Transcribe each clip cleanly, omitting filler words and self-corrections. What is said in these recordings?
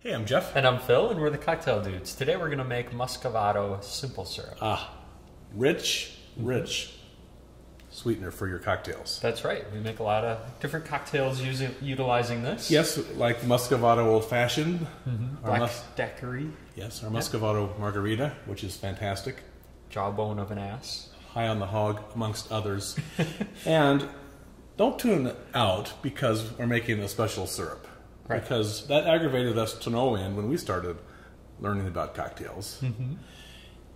Hey, I'm Jeff. And I'm Phil, and we're the Cocktail Dudes. Today we're going to make Muscovado simple syrup. Rich sweetener for your cocktails. That's right. We make a lot of different cocktails utilizing this. Yes, like Muscovado Old Fashioned. Black Daiquiri. Yes, our Muscovado Margarita, which is fantastic. Jawbone of an ass. High on the hog, amongst others. And don't tune out because we're making a special syrup. Right. Because that aggravated us to no end when we started learning about cocktails.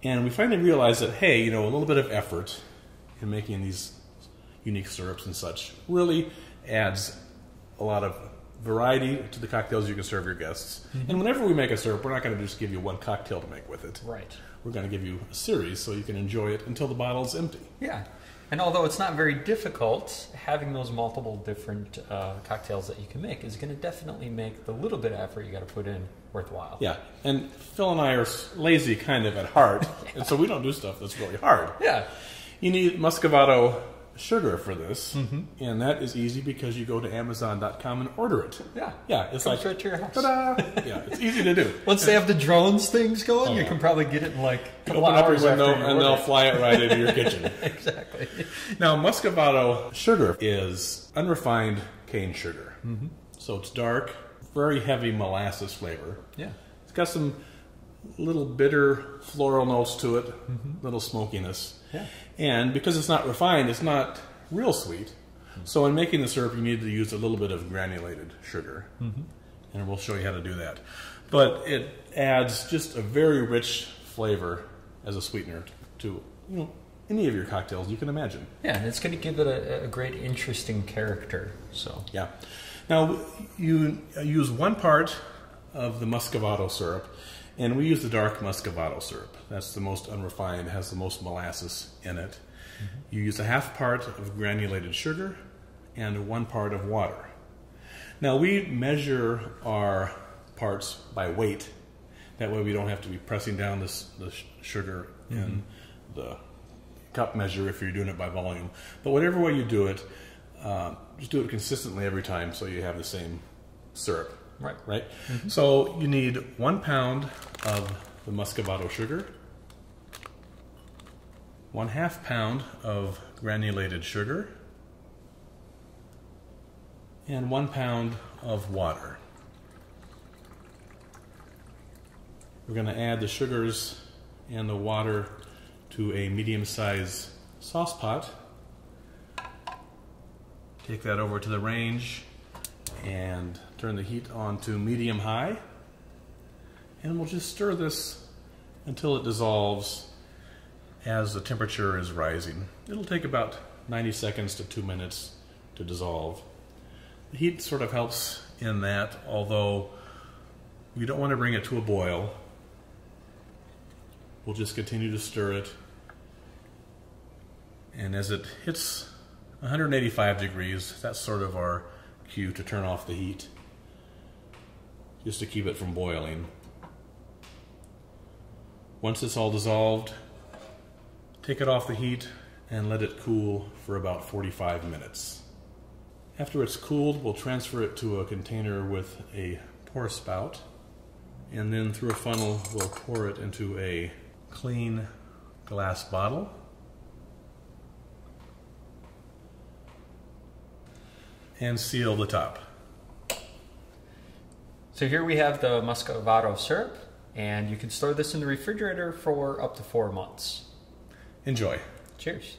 And we finally realized that, hey, a little bit of effort in making these unique syrups and such really adds a lot of variety to the cocktails you can serve your guests. And whenever we make a syrup, we're not going to just give you one cocktail to make with it. Right. We're going to give you a series so you can enjoy it until the bottle's empty. Yeah. And although it's not very difficult, having those multiple different cocktails that you can make is going to definitely make the little bit of effort you got to put in worthwhile. Yeah, and Phil and I are lazy kind of at heart, and so we don't do stuff that's really hard. Yeah. You need Muscovado sugar for this, and that is easy because you go to Amazon.com and order it. Yeah. Yeah, it's Comes like, right to your house. ta-da! Yeah, it's easy to do. Once they have the drones things going, you can probably get it in like a couple Open up your hours window after you and order they'll it. fly it right into your kitchen. Exactly. Now, Muscovado sugar is unrefined cane sugar. So it's dark, very heavy molasses flavor. Yeah. It's got some little bitter floral notes to it, little smokiness. Yeah. And because it's not refined, it's not real sweet. So in making the syrup, you need to use a little bit of granulated sugar. And we'll show you how to do that. But it adds just a very rich flavor as a sweetener to any of your cocktails you can imagine. Yeah, and it's going to give it a great, interesting character. So Yeah. Now, you use 1 part of the Muscovado syrup, and we use the dark Muscovado syrup. That's the most unrefined, has the most molasses in it. You use a 1/2 part of granulated sugar and 1 part of water. Now, we measure our parts by weight. That way we don't have to be pressing down the sugar in the cup measure if you're doing it by volume. But whatever way you do it, just do it consistently every time so you have the same syrup. Right? So you need 1 pound of the Muscovado sugar, 1/2 pound of granulated sugar, and 1 pound of water. We're going to add the sugars and the water to a medium-sized sauce pot. Take that over to the range and turn the heat on to medium-high. And we'll just stir this until it dissolves as the temperature is rising. It'll take about 90 seconds to 2 minutes to dissolve. The heat sort of helps in that, although we don't want to bring it to a boil. We'll just continue to stir it. And as it hits 185 degrees, that's sort of our cue to turn off the heat, just to keep it from boiling. Once it's all dissolved, take it off the heat and let it cool for about 45 minutes. After it's cooled, we'll transfer it to a container with a pour spout, and then through a funnel we'll pour it into a clean glass bottle. And seal the top. So here we have the Muscovado syrup, and you can store this in the refrigerator for up to 4 months. Enjoy. Cheers.